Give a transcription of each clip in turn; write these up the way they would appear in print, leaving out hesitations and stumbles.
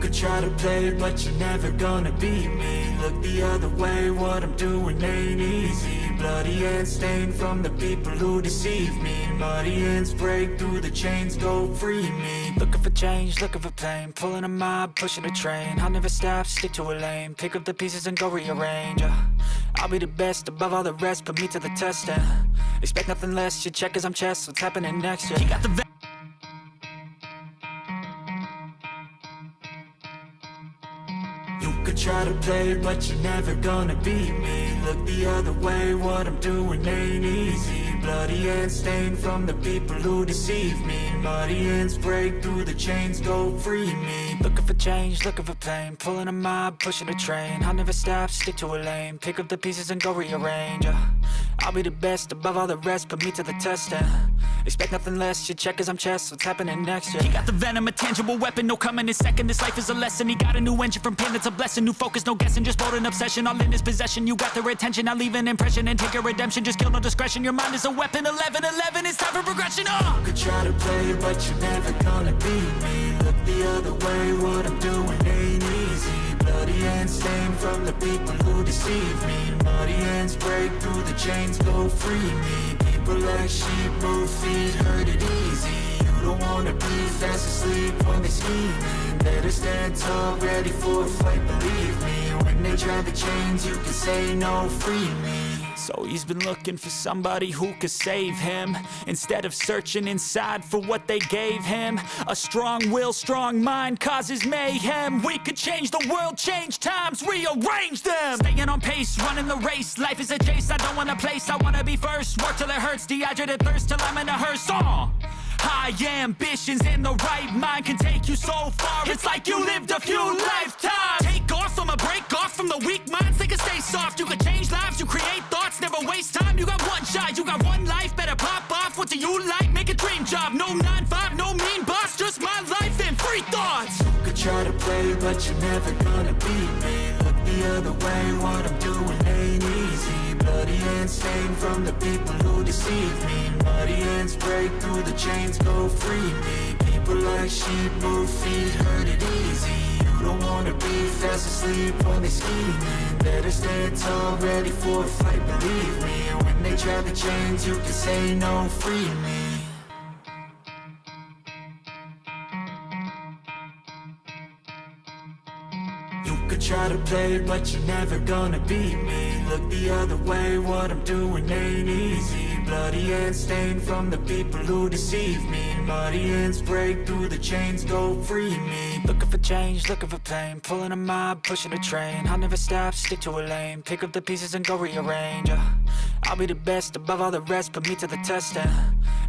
could try to play, but you're never gonna beat me. Look the other way, what I'm doing ain't easy. Bloody hands stained from the people who deceive me. Muddy hands break through the chains, go free me. Looking for change, looking for pain, pulling a mob, pushing a train. I'll never stop, stick to a lane, pick up the pieces and go rearrange. I'll be the best above all the rest, put me to the test and expect nothing less. You check as I'm chess, what's happening next? Yeah. You got the could try to play, but you're never gonna beat me. Look the other way, what I'm doing ain't easy. Bloody hands stained from the people who deceive me. Muddy hands break through the chains, go free me. Looking for change, looking for pain, pulling a mob, pushing a train. I'll never stop, stick to a lane, pick up the pieces and go rearrange. I'll be the best above all the rest, put me to the test and expect nothing less. You check as I'm chess, what's happening next? Yeah. He got the venom, a tangible weapon, no coming in second. This life is a lesson. He got a new engine from pain, it's a blessing. New focus, no guessing, just bold and obsession. All in his possession, you got their attention. I'll leave an impression and take your redemption. Just kill, no discretion. Your mind is a weapon. 11-11, it's time for progression. You could try to play, but you're never gonna beat me. Look the other way, what I'm doing ain't easy. Bloody hands stained from the people who deceive me. Muddy hands break through the chains, go free me. People like sheep move feet, hurt it easy. You don't wanna be fast asleep when they scheming. Better stand tall, ready for a fight, believe me. When they try the chains, you can say no, free me. So he's been looking for somebody who could save him, instead of searching inside for what they gave him. A strong will, strong mind causes mayhem. We could change the world, change times, rearrange them. Staying on pace, running the race. Life is a chase, I don't want a place, I wanna be first. Work till it hurts, dehydrated thirst till I'm in a hearse. High ambitions and the right mind can take you so far. It's like you lived a few lifetimes. Take off from a break off from the weak minds. They can stay soft. You can change lives, you create thoughts, never waste time. You got one shot, you got one life. Better pop off. What do you like? Make a dream job. No 9-5, no mean boss. Just my life and free thoughts. You could try to play, but you're never gonna beat me. Look the other way, what I'm doing ain't easy. Bloody hands stained from the people who deceive me. Muddy hands break through the chains, go free me. People like sheep move feet, hurt it easy. You don't wanna be fast asleep when they scheming. Better stand tall, ready for a fight, believe me. When they try the chains, you can say no, free me. Try to play, but you're never gonna beat me. Look the other way, what I'm doing ain't easy. Bloody hands stained from the people who deceive me. Muddy hands break through the chains, go free me. Looking for change, looking for pain, pulling a mob, pushing a train. I'll never stop, stick to a lane, pick up the pieces and go rearrange. I'll be the best above all the rest, put me to the test and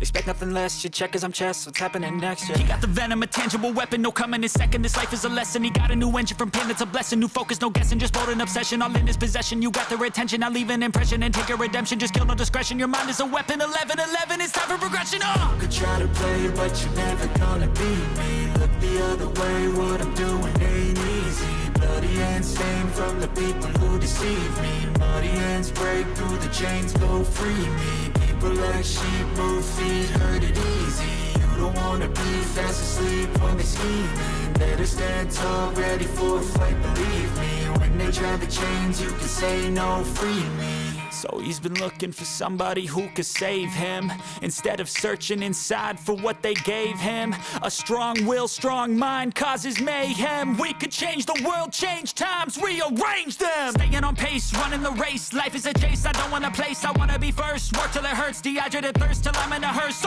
expect nothing less. You check as I'm chess, what's happening next? Yeah. He got the venom, a tangible weapon, no coming in second. This life is a lesson. He got a new engine from pain, it's a blessing. New focus, no guessing, just bold and obsession. All in his possession, you got their attention. I'll leave an impression and take your redemption. Just kill, no discretion. Your mind is a weapon. 11-11, it's time for progression. You could try to play, but you're never gonna beat me. Look the other way, what I'm doing ain't easy. Bloody hands stained from the people who deceive me. Muddy hands break through the chains, go free me. People like sheep move feet, hurt it easy. You don't wanna be fast asleep when they scheming. Better stand tall, ready for a fight, believe me. When they try the chains, you can say no, free me. So he's been looking for somebody who could save him, instead of searching inside for what they gave him. A strong will, strong mind causes mayhem. We could change the world, change times, rearrange them. Staying on pace, running the race. Life is a chase, I don't want a place, I wanna be first. Work till it hurts, dehydrated thirst till I'm in a hearse.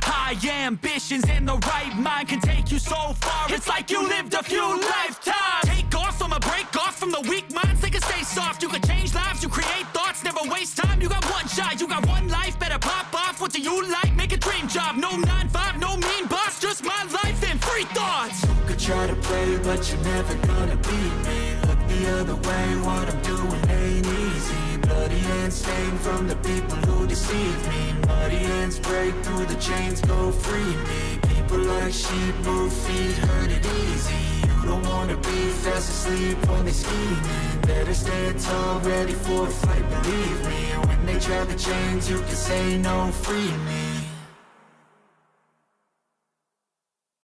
High ambitions and the right mind can take you so far. It's like you lived a few lifetimes. Take off from a break off from the weak minds. They can stay soft. You can change lives, you create thoughts, never waste time. You got one shot, you got one life. Better pop off. What do you like? Make a dream job. No 9-5, no mean boss. Just my life and free thoughts. You could try to play, but you're never gonna beat me. Look the other way, what I'm doing ain't easy. Bloody hands stained from the people who deceive me. Muddy hands break through the chains, go free me. People like sheep move feet, hurt it easy. You don't wanna be fast asleep when they scheming. Better stand tall, ready for a fight, believe me. When they try the chains, you can say no, free me.